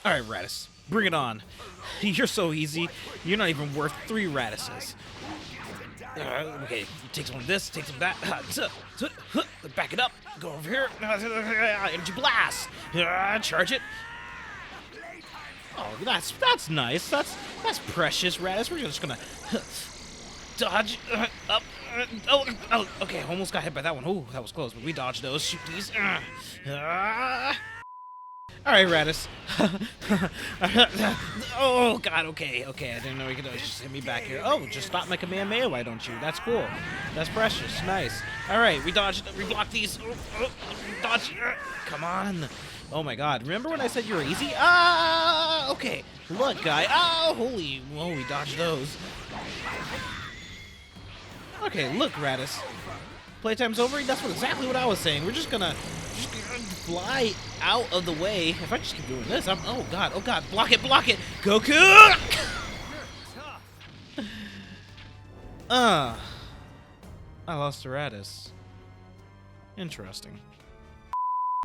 Alright, Raditz, bring it on. You're so easy, you're not even worth 3 Raditces. Okay, take some of this, take some of that. Back it up, go over here. Energy blast. Charge it. Oh, that's nice. That's precious, Raditz. We're just gonna dodge up. Oh, okay. Almost got hit by that one. Oh, that was close, but we dodged those. Shoot these. All right, Raditz. Oh God. Okay. I didn't know he could just hit me back here. Oh, just stop my Kamehameha, why don't you? That's cool. That's precious. Nice. All right, we dodged. We blocked these. Dodge. Come on. Oh my God. Remember when I said you were easy? Okay. Look, guy. Oh, holy. Whoa, we dodged those. Okay, look, Raditz. Playtime's over. That's exactly what I was saying. We're just gonna fly out of the way. If I just keep doing this, oh God. Block it. Goku! I lost to Raditz. Interesting.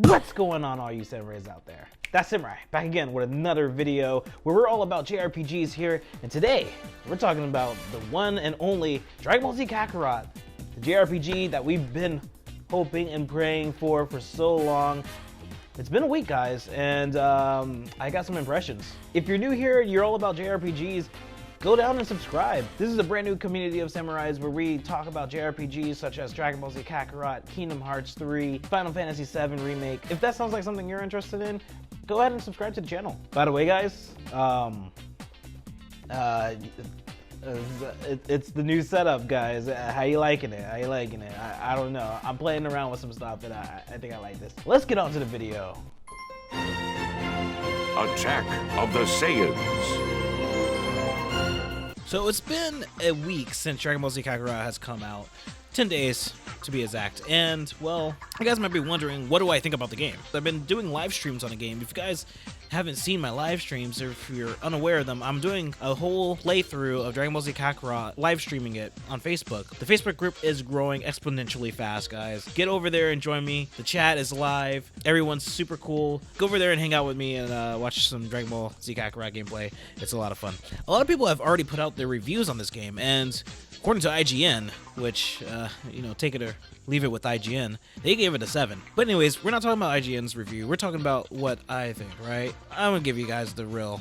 What's going on, all you samurais out there? That's Samurai, back again with another video where we're all about JRPGs here, and today we're talking about the one and only Dragon Ball Z Kakarot, the JRPG that we've been hoping and praying for so long. It's been a week, guys, and I got some impressions. If you're new here and you're all about JRPGs, go down and subscribe. This is a brand new community of samurais where we talk about JRPGs such as Dragon Ball Z Kakarot, Kingdom Hearts 3, Final Fantasy VII Remake. If that sounds like something you're interested in, go ahead and subscribe to the channel. By the way, guys, it's the new setup, guys. How you liking it? I don't know. I'm playing around with some stuff, and I think I like this. Let's get on to the video. Attack of the Saiyans. So it's been a week since Dragon Ball Z Kakarot has come out. 10 days to be exact, and well, you guys might be wondering, what do I think about the game? I've been doing live streams on the game. If you guys haven't seen my live streams, or if you're unaware of them, I'm doing a whole playthrough of Dragon Ball Z Kakarot, live streaming it on Facebook. The Facebook group is growing exponentially fast, guys. Get over there and join me. The chat is live. Everyone's super cool. Go over there and hang out with me and watch some Dragon Ball Z Kakarot gameplay. It's a lot of fun. A lot of people have already put out their reviews on this game, and according to IGN, which, take it or leave it with IGN, they gave it a 7. But anyways, we're not talking about IGN's review. We're talking about what I think, right? I'm gonna give you guys the real.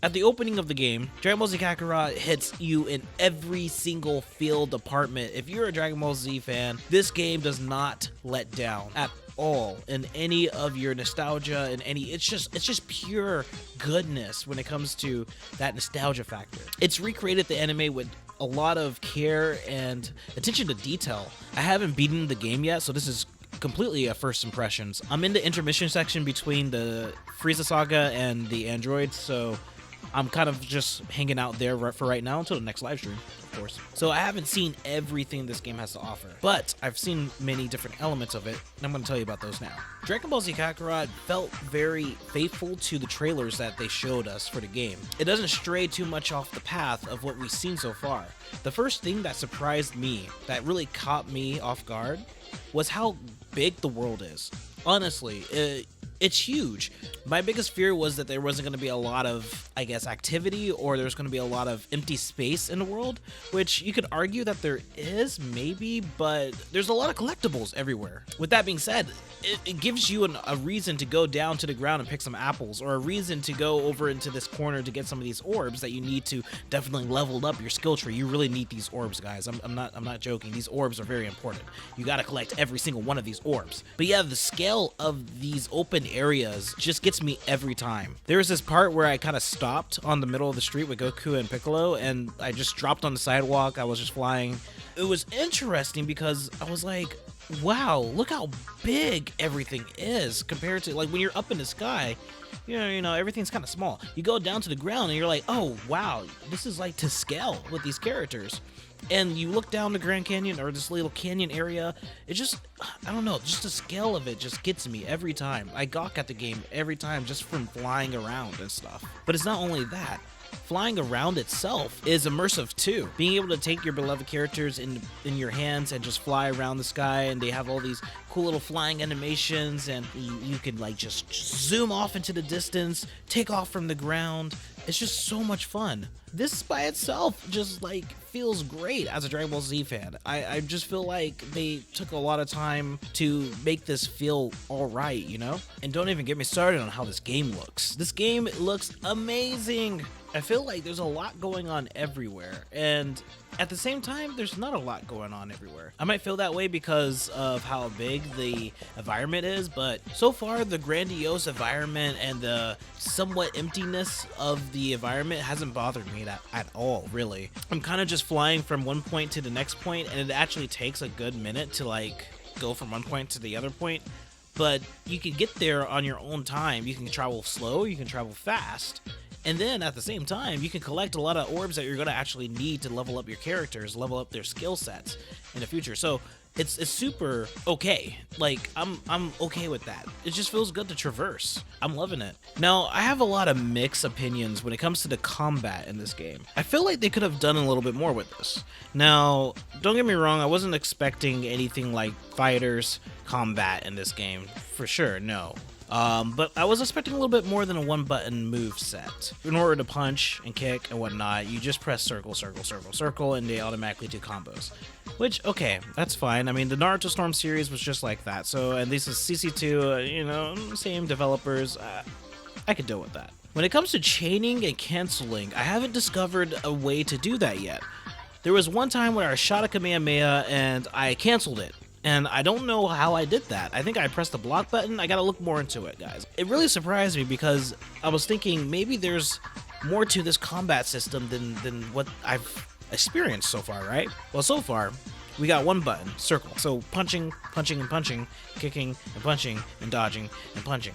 At the opening of the game, Dragon Ball Z Kakarot hits you in every single field department. If you're a Dragon Ball Z fan, this game does not let down at all in any of your nostalgia and it's just pure goodness when it comes to that nostalgia factor. It's recreated the anime with a lot of care and attention to detail. I haven't beaten the game yet, so this is completely a first impressions. I'm in the intermission section between the Frieza Saga and the androids, so I'm kind of just hanging out there for right now until the next live stream, of course. So I haven't seen everything this game has to offer, but I've seen many different elements of it, and I'm going to tell you about those now. Dragon Ball Z Kakarot felt very faithful to the trailers that they showed us for the game. It doesn't stray too much off the path of what we've seen so far. The first thing that surprised me, that really caught me off guard, was how big the world is. Honestly, it's huge. My biggest fear was that there wasn't going to be a lot of, activity, or there's going to be a lot of empty space in the world, which you could argue that there is, maybe, but there's a lot of collectibles everywhere. With that being said, it gives you a reason to go down to the ground and pick some apples, or a reason to go over into this corner to get some of these orbs that you need to definitely level up your skill tree. You really need these orbs, guys. I'm not joking. These orbs are very important. You got to collect every single one of these orbs. But yeah, the scale of these open areas just gets me every time. There was this part where I kind of stopped on the middle of the street with Goku and Piccolo, and I just dropped on the sidewalk. I was just flying. It was interesting because I was like, wow, look how big everything is compared to, like, when you're up in the sky, you know, everything's kind of small. You go down to the ground and you're like, oh, wow, this is like to scale with these characters. And you look down the Grand Canyon, or this little canyon area, it just, I don't know, just the scale of it just gets me every time. I gawk at the game every time just from flying around and stuff. But it's not only that. Flying around itself is immersive too. Being able to take your beloved characters in your hands and just fly around the sky, and they have all these cool little flying animations, and you can like just zoom off into the distance, take off from the ground. It's just so much fun. This by itself just like feels great as a Dragon Ball Z fan. I just feel like they took a lot of time to make this feel alright, you know? And don't even get me started on how this game looks. This game looks amazing. I feel like there's a lot going on everywhere, and at the same time, there's not a lot going on everywhere. I might feel that way because of how big the environment is, but so far, the grandiose environment and the somewhat emptiness of the environment hasn't bothered me at all, really. I'm kind of just flying from one point to the next point, and it actually takes a good minute to like go from one point to the other point, but you can get there on your own time. You can travel slow, you can travel fast. And then at the same time, you can collect a lot of orbs that you're going to actually need to level up your characters, level up their skill sets in the future. So it's super okay. Like I'm okay with that. It just feels good to traverse. I'm loving it. Now, I have a lot of mixed opinions when it comes to the combat in this game. I feel like they could have done a little bit more with this. Now, don't get me wrong, I wasn't expecting anything like fighters combat in this game, for sure, no. But I was expecting a little bit more than a one-button move set. In order to punch and kick and whatnot, you just press circle, circle, circle, circle, and they automatically do combos. Which, okay, that's fine. I mean, the Naruto Storm series was just like that, so at least it's CC2, you know, same developers. I could deal with that. When it comes to chaining and canceling, I haven't discovered a way to do that yet. There was one time where I shot a Kamehameha and I canceled it. And I don't know how I did that. I think I pressed the block button. I gotta look more into it, guys. It really surprised me because I was thinking maybe there's more to this combat system than what I've experienced so far, right? Well, so far, we got one button, circle. So punching, punching, and punching, kicking, and punching, and dodging, and punching.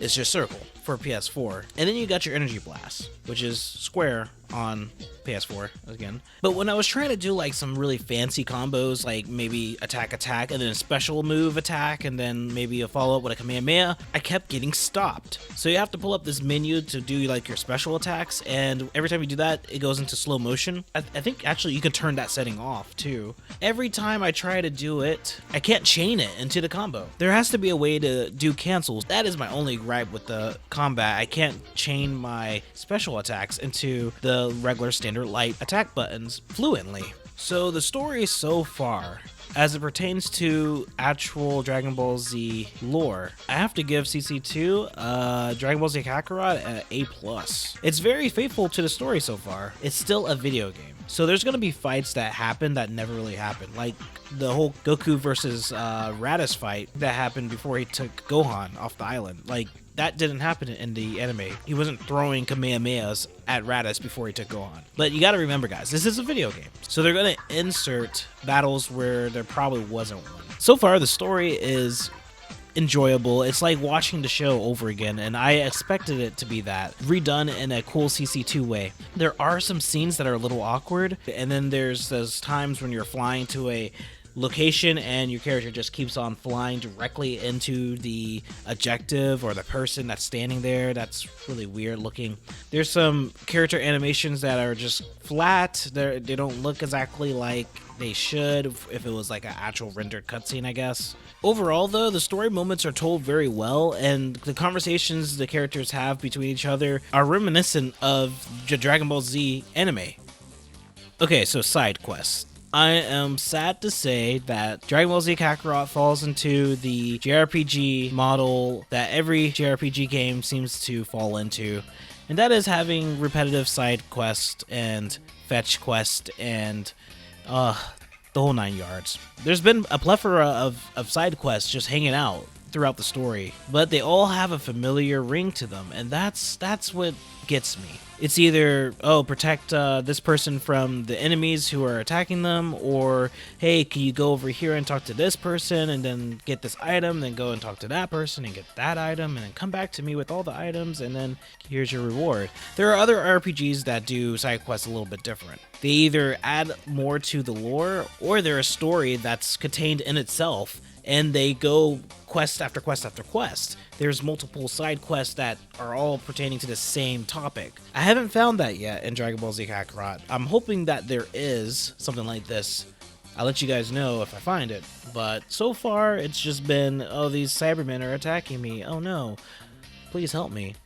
It's just circle for PS4. And then you got your energy blast, which is square on PS4 again. But when I was trying to do like some really fancy combos, like maybe attack, and then a special move attack, and then maybe a follow-up with a Kamehameha, I kept getting stopped. So you have to pull up this menu to do like your special attacks, and every time you do that, it goes into slow motion. I think actually you can turn that setting off too. Every time I try to do it, I can't chain it into the combo. There has to be a way to do cancels. That is my only gripe with the combat. I can't chain my special attacks into the regular standard light attack buttons fluently. So the story so far, as it pertains to actual Dragon Ball Z lore, I have to give CC2 Dragon Ball Z Kakarot an A+. It's very faithful to the story so far. It's still a video game. So there's going to be fights that happen that never really happened. Like the whole Goku versus Raditz fight that happened before he took Gohan off the island. Like, that didn't happen in the anime. He wasn't throwing Kamehamehas at Raditz before he took Gohan. But you gotta remember, guys, this is a video game. So they're gonna insert battles where there probably wasn't one. So far, the story is enjoyable. It's like watching the show over again, and I expected it to be that, redone in a cool CC2 way. There are some scenes that are a little awkward, and then there's those times when you're flying to a location and your character just keeps on flying directly into the objective or the person that's standing there. That's really weird looking. There's some character animations that are just flat. They don't look exactly like they should if it was like an actual rendered cutscene, I guess. Overall, though, the story moments are told very well, and the conversations the characters have between each other are reminiscent of the Dragon Ball Z anime. Okay, so side quests. I am sad to say that Dragon Ball Z Kakarot falls into the JRPG model that every JRPG game seems to fall into, and that is having repetitive side quests and fetch quest and the whole 9 yards. There's been a plethora of side quests just hanging out throughout the story, but they all have a familiar ring to them, and that's what gets me. It's either, oh, protect this person from the enemies who are attacking them, or hey, can you go over here and talk to this person and then get this item, then go and talk to that person and get that item, and then come back to me with all the items, and then here's your reward. There are other RPGs that do side quests a little bit different. They either add more to the lore, or they're a story that's contained in itself, and they go quest after quest after quest. There's multiple side quests that are all pertaining to the same topic. I haven't found that yet in Dragon Ball Z Kakarot. I'm hoping that there is something like this. I'll let you guys know if I find it. But so far, it's just been, oh, these Cybermen are attacking me. Oh no, please help me.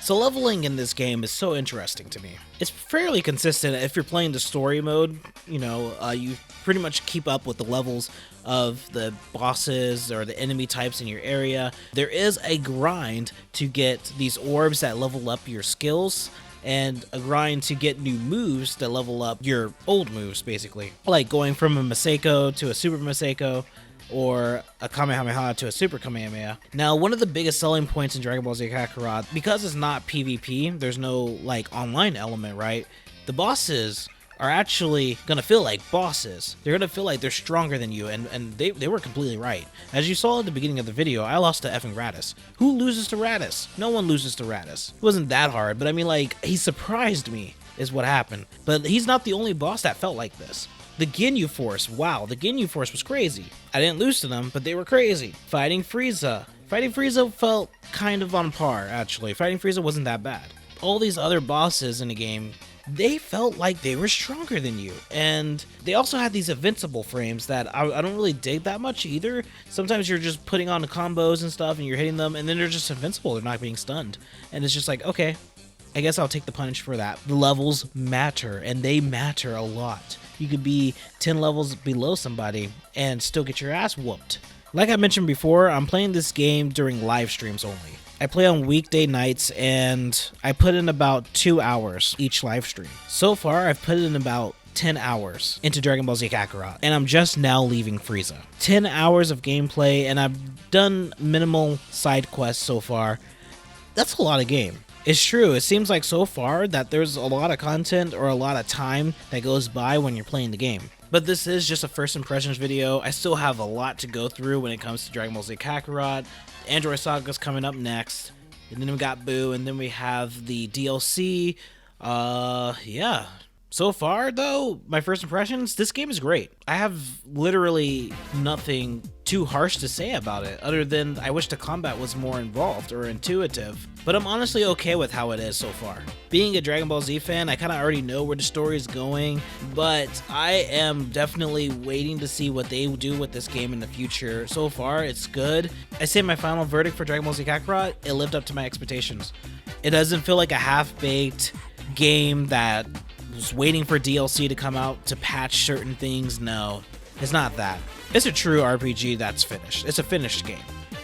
So leveling in this game is so interesting to me. It's fairly consistent if you're playing the story mode. You know, you pretty much keep up with the levels of the bosses or the enemy types in your area. There is a grind to get these orbs that level up your skills, and a grind to get new moves that level up your old moves, basically. Like going from a Maseko to a Super Maseko, or a Kamehameha to a Super Kamehameha. Now, one of the biggest selling points in Dragon Ball Z Kakarot, because it's not PvP, there's no like online element, right? The bosses are actually gonna feel like bosses. They're gonna feel like they're stronger than you, and they were completely right. As you saw at the beginning of the video, I lost to effing Raditz. Who loses to Raditz? No one loses to Raditz. It wasn't that hard, but I mean, like, he surprised me is what happened. But he's not the only boss that felt like this. The Ginyu Force, wow, the Ginyu Force was crazy. I didn't lose to them, but they were crazy. Fighting Frieza felt kind of on par, actually. Fighting Frieza wasn't that bad. All these other bosses in the game, they felt like they were stronger than you. And they also had these invincible frames that I don't really dig that much either. Sometimes you're just putting on the combos and stuff and you're hitting them, and then they're just invincible, they're not being stunned. And it's just like, okay, I guess I'll take the punish for that. The levels matter, and they matter a lot. You could be 10 levels below somebody and still get your ass whooped. Like I mentioned before, I'm playing this game during live streams only. I play on weekday nights, and I put in about 2 hours each live stream. So far, I've put in about 10 hours into Dragon Ball Z Kakarot, and I'm just now leaving Frieza. 10 hours of gameplay, and I've done minimal side quests so far. That's a lot of game. It's true, it seems like so far that there's a lot of content or a lot of time that goes by when you're playing the game. But this is just a first impressions video. I still have a lot to go through when it comes to Dragon Ball Z Kakarot. Android Saga is coming up next, and then we got Boo, and then we have the DLC. Yeah. So far, though, my first impressions, this game is great. I have literally nothing too harsh to say about it, other than I wish the combat was more involved or intuitive. But I'm honestly okay with how it is so far. Being a Dragon Ball Z fan, I kind of already know where the story is going, but I am definitely waiting to see what they do with this game in the future. So far, it's good. I say my final verdict for Dragon Ball Z Kakarot, it lived up to my expectations. It doesn't feel like a half-baked game that was waiting for DLC to come out to patch certain things. No, it's not that. It's a true RPG that's finished. It's a finished game.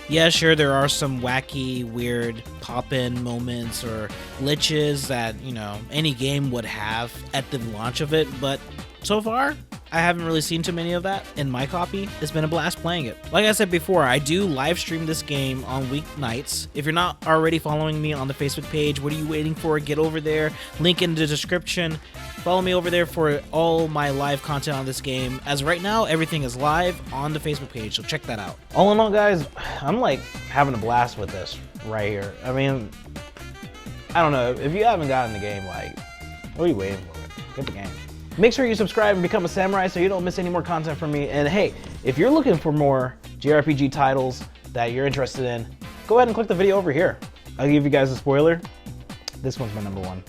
Yeah, sure, there are some wacky, weird pop-in moments or glitches that, you know, any game would have at the launch of it, but so far, I haven't really seen too many of that in my copy. It's been a blast playing it. Like I said before, I do live stream this game on weeknights. If you're not already following me on the Facebook page, what are you waiting for? Get over there. Link in the description. Follow me over there for all my live content on this game. As of right now, everything is live on the Facebook page, so check that out. All in all, guys, I'm like having a blast with this right here. I mean, I don't know. If you haven't gotten the game, like, what are you waiting for? Get the game. Make sure you subscribe and become a samurai so you don't miss any more content from me. And hey, if you're looking for more JRPG titles that you're interested in, go ahead and click the video over here. I'll give you guys a spoiler. This one's my #1.